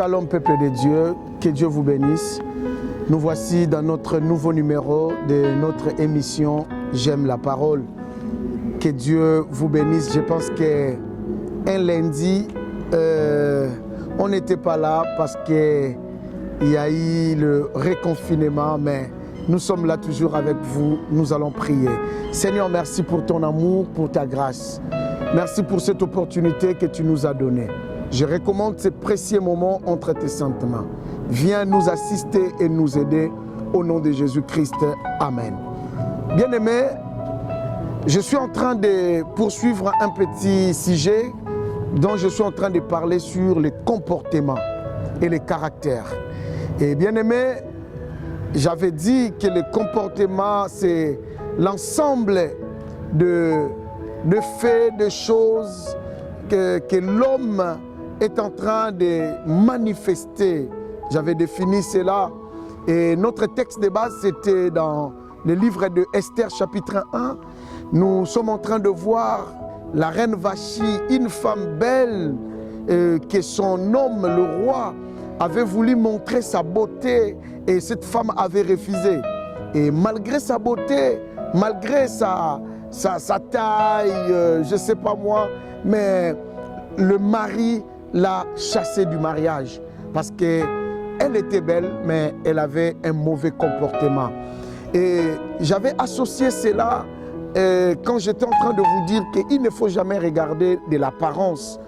Shalom peuple de Dieu, que Dieu vous bénisse. Nous voici dans notre nouveau numéro de notre émission J'aime la parole. Que Dieu vous bénisse. Je pense qu'un lundi, on n'était pas là parce qu'il y a eu le reconfinement, mais nous sommes là toujours avec vous. Nous allons prier. Seigneur, merci pour ton amour, pour ta grâce. Merci pour cette opportunité que tu nous as donnée. Je recommande ces précieux moments entre tes saintes mains. Viens nous assister et nous aider au nom de Jésus-Christ. Amen. Bien-aimés, je suis en train de poursuivre un petit sujet dont je suis en train de parler sur les comportements et les caractères. Et bien-aimés, j'avais dit que le comportement, c'est l'ensemble de faits, de choses que l'homme est en train de manifester. J'avais défini cela. Et notre texte de base, c'était dans le livre de Esther, chapitre 1. Nous sommes en train de voir la reine Vachi, une femme belle, que son homme, le roi, avait voulu montrer sa beauté. Et cette femme avait refusé. Et malgré sa beauté, malgré sa taille, je ne sais pas moi, mais le mari l'a chassée du mariage parce qu'elle était belle, mais elle avait un mauvais comportement. Et j'avais associé cela quand j'étais en train de vous dire qu'il ne faut jamais regarder de l'apparence.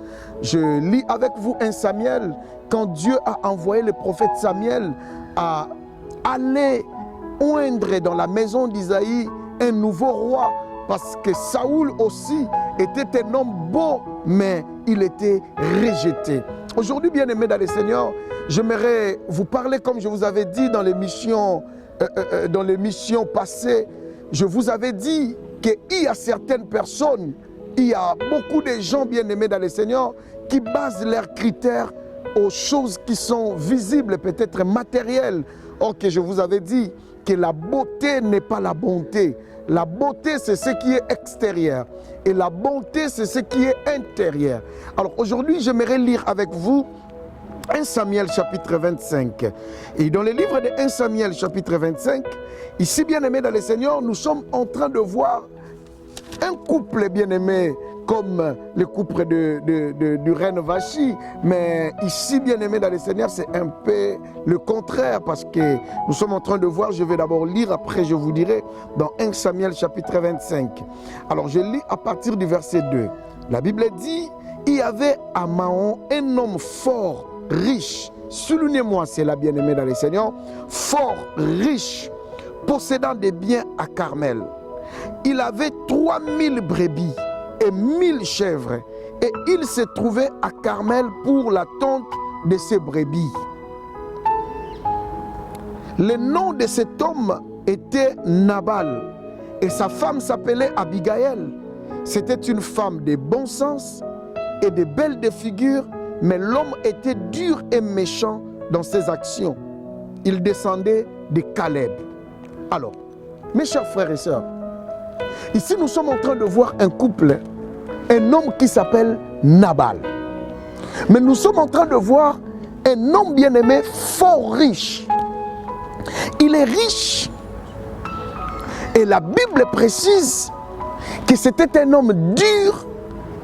Je lis avec vous 1 Samuel, quand Dieu a envoyé le prophète Samuel à aller oindre dans la maison d'Isaïe un nouveau roi, parce que Saoul aussi était un homme beau, mais il était rejeté. Aujourd'hui, bien-aimés dans le Seigneur, j'aimerais vous parler, comme je vous avais dit dans l'émission passée, je vous avais dit qu'il y a certaines personnes, il y a beaucoup de gens bien-aimés dans le Seigneur qui basent leurs critères aux choses qui sont visibles, peut-être matérielles. Or que je vous avais dit que la beauté n'est pas la bonté. La beauté, c'est ce qui est extérieur. Et la bonté, c'est ce qui est intérieur. Alors aujourd'hui, j'aimerais lire avec vous 1 Samuel chapitre 25. Et dans le livre de 1 Samuel chapitre 25, ici, bien-aimés dans le Seigneur, nous sommes en train de voir un couple bien-aimé comme le couple du reine Vachi. Mais ici, bien-aimé dans le Seigneur, c'est un peu le contraire parce que nous sommes en train de voir, je vais d'abord lire, après je vous dirai, dans 1 Samuel chapitre 25. Alors je lis à partir du verset 2. La Bible dit, il y avait à Maon un homme fort, riche. Soulignez-moi, c'est là, bien-aimé dans le Seigneur, fort, riche, possédant des biens à Carmel. Il avait 3000 brebis et 1000 chèvres, et il se trouvait à Carmel pour l'attente de ses brebis. Le nom de cet homme était Nabal, et sa femme s'appelait Abigaël. C'était une femme de bon sens et de belle de figure, mais l'homme était dur et méchant dans ses actions. Il descendait de Caleb. Alors, mes chers frères et sœurs, ici nous sommes en train de voir un couple, un homme qui s'appelle Nabal. Mais nous sommes en train de voir un homme bien-aimé, fort riche. Il est riche. Et la Bible précise que c'était un homme dur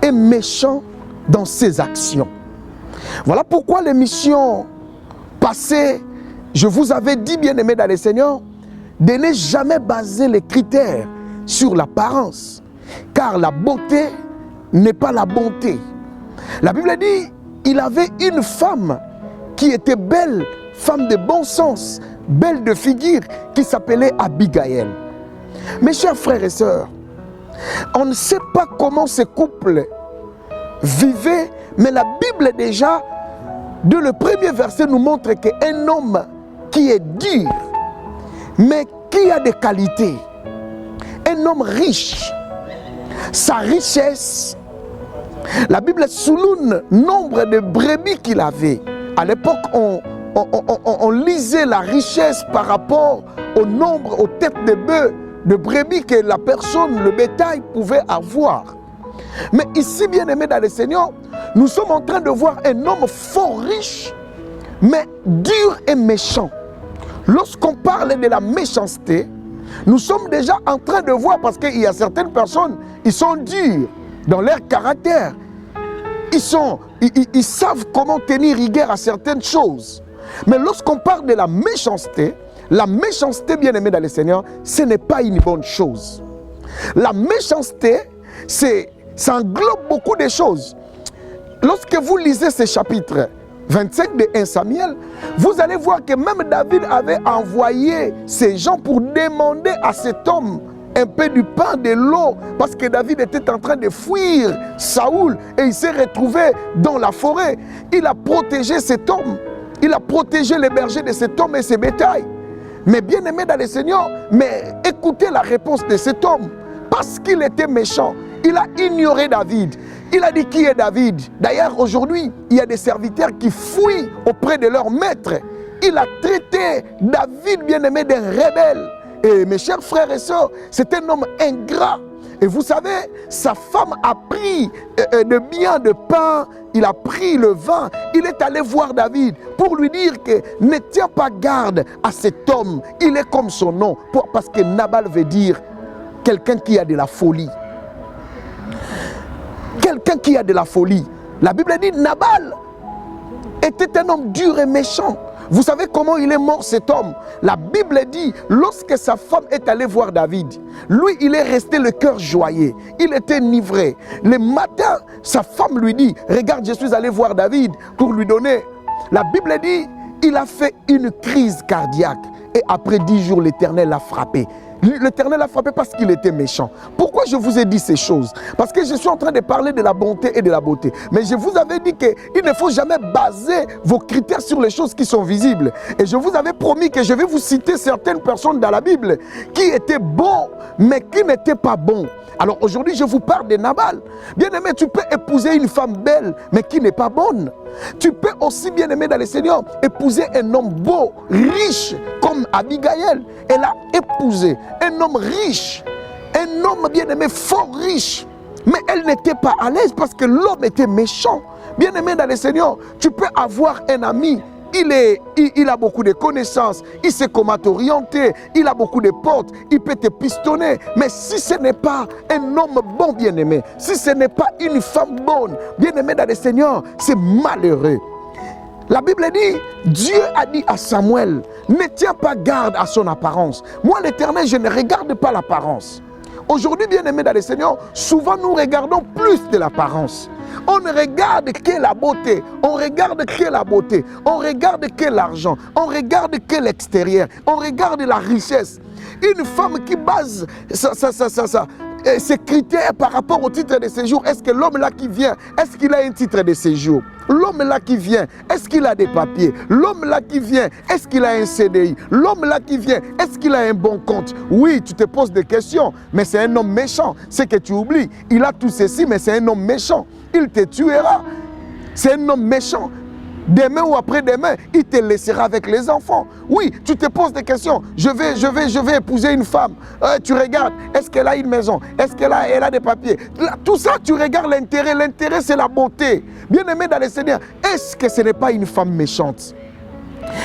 et méchant dans ses actions. Voilà pourquoi l'émission passée, je vous avais dit, bien-aimé dans le Seigneur, de ne jamais baser les critères sur l'apparence, car la beauté n'est pas la bonté. La Bible dit, il avait une femme qui était belle, femme de bon sens, belle de figure, qui s'appelait Abigaël. Mes chers frères et sœurs, on ne sait pas comment ce couple vivait, mais la Bible déjà, dès le premier verset, nous montre qu'un homme qui est dur, mais qui a des qualités, un homme riche, sa richesse, la Bible souligne le nombre de brebis qu'il avait. À l'époque, on lisait la richesse par rapport au nombre, aux têtes de bœufs, de brebis que la personne, le bétail pouvait avoir. Mais ici, bien aimé dans le Seigneur, nous sommes en train de voir un homme fort riche, mais dur et méchant. Lorsqu'on parle de la méchanceté, nous sommes déjà en train de voir, parce qu'il y a certaines personnes, ils sont durs dans leur caractère. Ils savent comment tenir rigueur à certaines choses. Mais lorsqu'on parle de la méchanceté, bien-aimé dans le Seigneur, ce n'est pas une bonne chose. La méchanceté, ça englobe beaucoup de choses. Lorsque vous lisez ce chapitre 25 de 1 Samuel, vous allez voir que même David avait envoyé ces gens pour demander à cet homme un peu du pain, de l'eau, parce que David était en train de fuir Saoul et il s'est retrouvé dans la forêt. Il a protégé cet homme, il a protégé les bergers de cet homme et ses bétails. Mais bien aimé dans le Seigneur, mais écoutez la réponse de cet homme, parce qu'il était méchant, il a ignoré David. Il a dit qui est David. D'ailleurs, aujourd'hui, il y a des serviteurs qui fuient auprès de leur maître. Il a traité David, bien-aimé, d'un rebelle. Et mes chers frères et sœurs, c'est un homme ingrat. Et vous savez, sa femme a pris de bien de pain, il a pris le vin, il est allé voir David pour lui dire que ne tiens pas garde à cet homme. Il est comme son nom, parce que Nabal veut dire quelqu'un qui a de la folie. Quelqu'un qui a de la folie. La Bible dit Nabal était un homme dur et méchant. Vous savez comment il est mort cet homme? La Bible dit, lorsque sa femme est allée voir David, lui il est resté le cœur joyeux, il était enivré. Le matin, sa femme lui dit, regarde, je suis allé voir David pour lui donner. La Bible dit, il a fait une crise cardiaque et après 10 jours, l'Éternel l'a frappé. L'Éternel l'a frappé parce qu'il était méchant. Pourquoi je vous ai dit ces choses? Parce que je suis en train de parler de la bonté et de la beauté. Mais je vous avais dit qu'il ne faut jamais baser vos critères sur les choses qui sont visibles. Et je vous avais promis que je vais vous citer certaines personnes dans la Bible qui étaient bons, mais qui n'étaient pas bons. Alors aujourd'hui, je vous parle de Nabal. Bien aimé, tu peux épouser une femme belle, mais qui n'est pas bonne. Tu peux aussi, bien aimé dans le Seigneur, épouser un homme beau, riche, comme Abigail. Elle a épousé un homme riche, un homme bien aimé, fort riche. Mais elle n'était pas à l'aise parce que l'homme était méchant. Bien aimé dans le Seigneur, tu peux avoir un ami. Il a beaucoup de connaissances, il sait comment t'orienter, il a beaucoup de portes, il peut te pistonner. Mais si ce n'est pas un homme bon, bien-aimé, si ce n'est pas une femme bonne, bien-aimé dans le Seigneur, c'est malheureux. La Bible dit, Dieu a dit à Samuel, ne tiens pas garde à son apparence. Moi, l'Éternel, je ne regarde pas l'apparence. Aujourd'hui, bien-aimé dans le Seigneur, souvent nous regardons plus de l'apparence. On ne regarde que la beauté, on regarde que la beauté, on regarde que l'argent, on regarde que l'extérieur, on regarde la richesse. Une femme qui base ses critères par rapport au titre de séjour, est-ce que l'homme là qui vient, est-ce qu'il a un titre de séjour? L'homme là qui vient, est-ce qu'il a des papiers? L'homme là qui vient, est-ce qu'il a un CDI? L'homme là qui vient, est-ce qu'il a un bon compte? Oui, tu te poses des questions, mais c'est un homme méchant. C'est que tu oublies, il a tout ceci, mais c'est un homme méchant. Il te tuera. C'est un homme méchant. Demain ou après-demain, il te laissera avec les enfants. Oui, tu te poses des questions. Je vais épouser une femme. Tu regardes, est-ce qu'elle a une maison? Est-ce qu'elle a des papiers? Tout ça, tu regardes l'intérêt. L'intérêt, c'est la beauté. Bien-aimé dans le Seigneur, est-ce que ce n'est pas une femme méchante?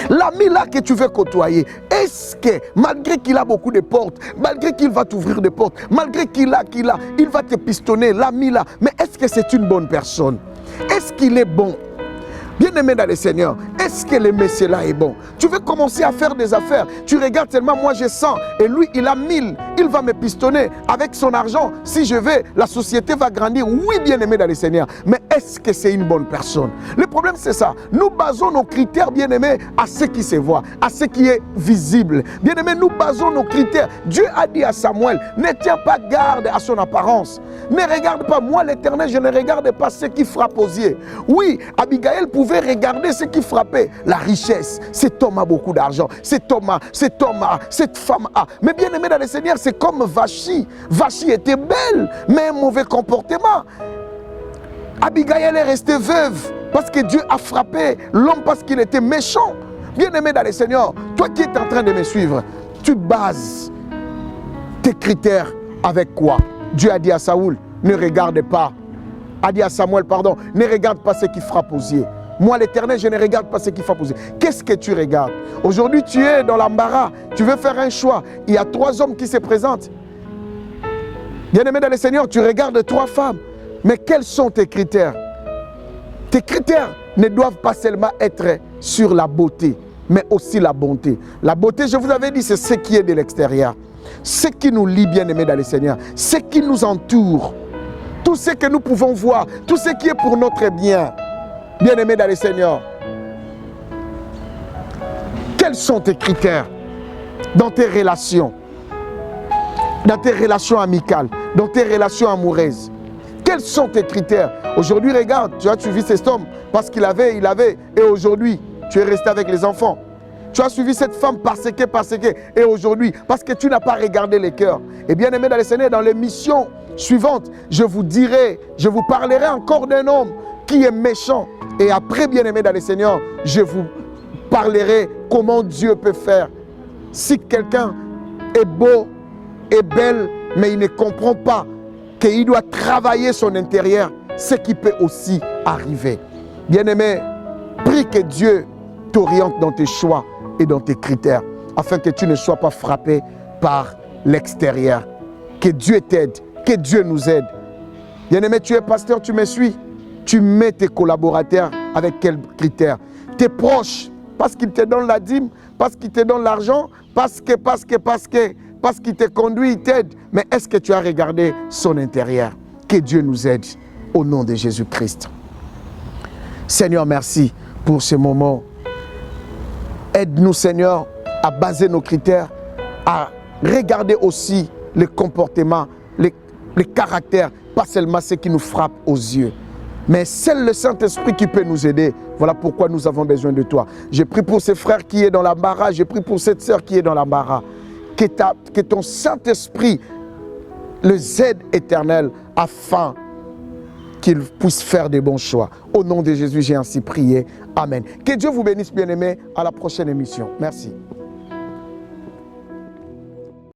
L'ami là que tu veux côtoyer, est-ce que malgré qu'il a beaucoup de portes, malgré qu'il va t'ouvrir des portes, malgré il va te pistonner, l'ami là, mais est-ce que c'est une bonne personne? Est-ce qu'il est bon? Bien-aimé dans le Seigneur, est-ce que le monsieur là est bon? Tu veux commencer à faire des affaires, tu regardes tellement, moi j'ai 100 et lui il a 1000, il va me pistonner avec son argent. Si je vais, la société va grandir. Oui, bien-aimé dans le Seigneur, mais est-ce que c'est une bonne personne? Le problème c'est ça, nous basons nos critères, bien-aimé, à ce qui se voit, à ce qui est visible. Bien-aimé, nous basons nos critères. Dieu a dit à Samuel, ne tiens pas garde à son apparence. Ne regarde pas, moi l'Éternel, je ne regarde pas ce qui frappe aux yeux. Oui, Abigail pouvait regarder ce qui frappait, la richesse. Cet homme a beaucoup d'argent, cette femme a. Mais bien aimé dans le Seigneur, c'est comme Vachi. Vachi était belle, mais un mauvais comportement. Abigail est restée veuve parce que Dieu a frappé l'homme parce qu'il était méchant. Bien aimé dans le Seigneur, toi qui es en train de me suivre, tu bases tes critères avec quoi? Dieu a dit à Saoul, ne regarde pas. A dit à Samuel, pardon, ne regarde pas ce qui frappe aux yeux. Moi, l'Éternel, je ne regarde pas ce qu'il faut poser. Qu'est-ce que tu regardes? Aujourd'hui, tu es dans l'embarras. Tu veux faire un choix. Il y a 3 hommes qui se présentent. Bien-aimé dans le Seigneur, tu regardes 3 femmes. Mais quels sont tes critères? Tes critères ne doivent pas seulement être sur la beauté, mais aussi la bonté. La beauté, je vous avais dit, c'est ce qui est de l'extérieur. Ce qui nous lie, bien-aimé dans le Seigneur. Ce qui nous entoure. Tout ce que nous pouvons voir. Tout ce qui est pour notre bien. Bien-aimé dans le Seigneur. Quels sont tes critères dans tes relations? Dans tes relations amicales, dans tes relations amoureuses. Quels sont tes critères? Aujourd'hui, regarde, tu as suivi cet homme parce qu'il avait, et aujourd'hui, tu es resté avec les enfants. Tu as suivi cette femme parce que, et aujourd'hui, parce que tu n'as pas regardé les cœurs. Et bien aimé dans le Seigneur, dans l'émission suivante, je vous parlerai encore d'un homme qui est méchant. Et après, bien aimé dans le Seigneur, je vous parlerai comment Dieu peut faire. Si quelqu'un est beau, est belle, mais il ne comprend pas qu'il doit travailler son intérieur, ce qui peut aussi arriver. Bien-aimé, prie que Dieu t'oriente dans tes choix et dans tes critères, afin que tu ne sois pas frappé par l'extérieur. Que Dieu t'aide, que Dieu nous aide. Bien-aimé, tu es pasteur, tu me suis. Tu mets tes collaborateurs avec quels critères? Tes proches, parce qu'ils te donnent la dîme, parce qu'ils te donnent l'argent, parce qu'il te conduit, il t'aide. Mais est-ce que tu as regardé son intérieur? Que Dieu nous aide au nom de Jésus-Christ. Seigneur, merci pour ce moment. Aide-nous, Seigneur, à baser nos critères, à regarder aussi les comportements, les caractères, pas seulement ce qui nous frappe aux yeux. Mais c'est le Saint-Esprit qui peut nous aider. Voilà pourquoi nous avons besoin de toi. J'ai prié pour ce frère qui est dans l'embarras. J'ai prié pour cette sœur qui est dans l'embarras. Que ton Saint-Esprit les aide éternel afin qu'ils puissent faire des bons choix. Au nom de Jésus, j'ai ainsi prié. Amen. Que Dieu vous bénisse, bien-aimés. À la prochaine émission. Merci.